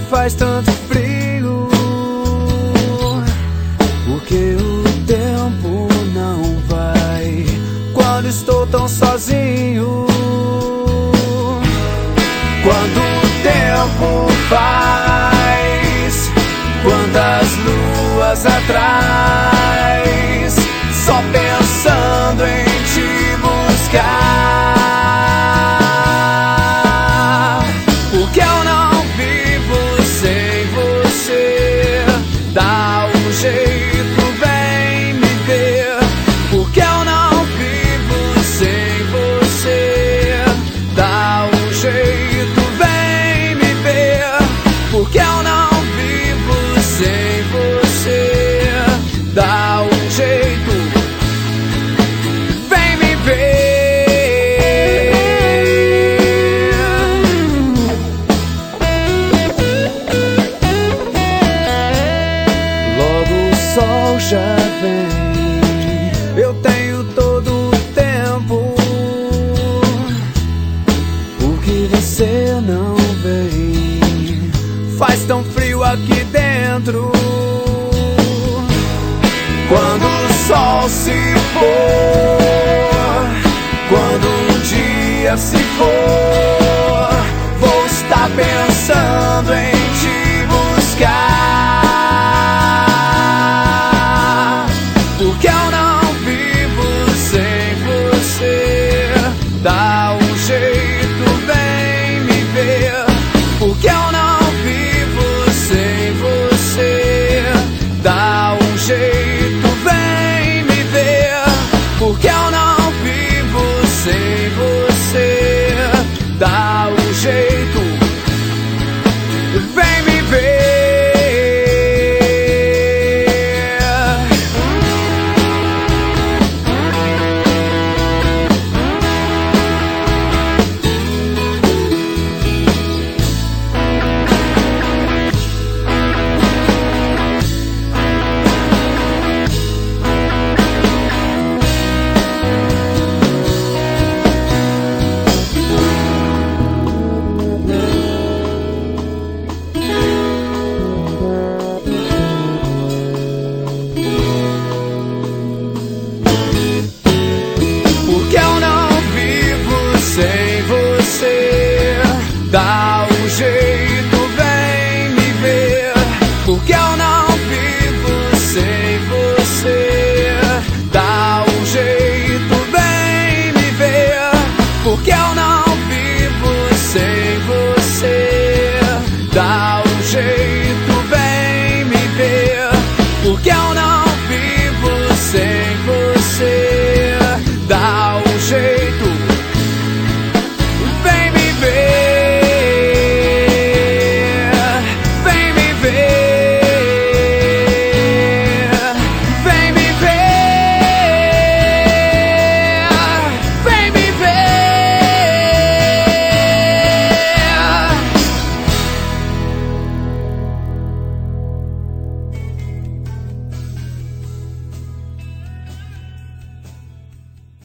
faz tanto frio? Porque o tempo não vai quando estou tão sozinho. Quando o tempo faz, quantas luas atrás, só pensando em te buscar. Porque eu não vivo sem você. Dá um jeito, vem me ver. Porque eu não vivo sem você. Dá um jeito, vem me ver. Porque eu não vivo sem você. Dá um jeito, vem me ver. Logo o sol já vem, eu tenho todo o tempo. Por que você não vem? Faz tão frio aqui dentro. Quando o sol se for, quando um dia se for,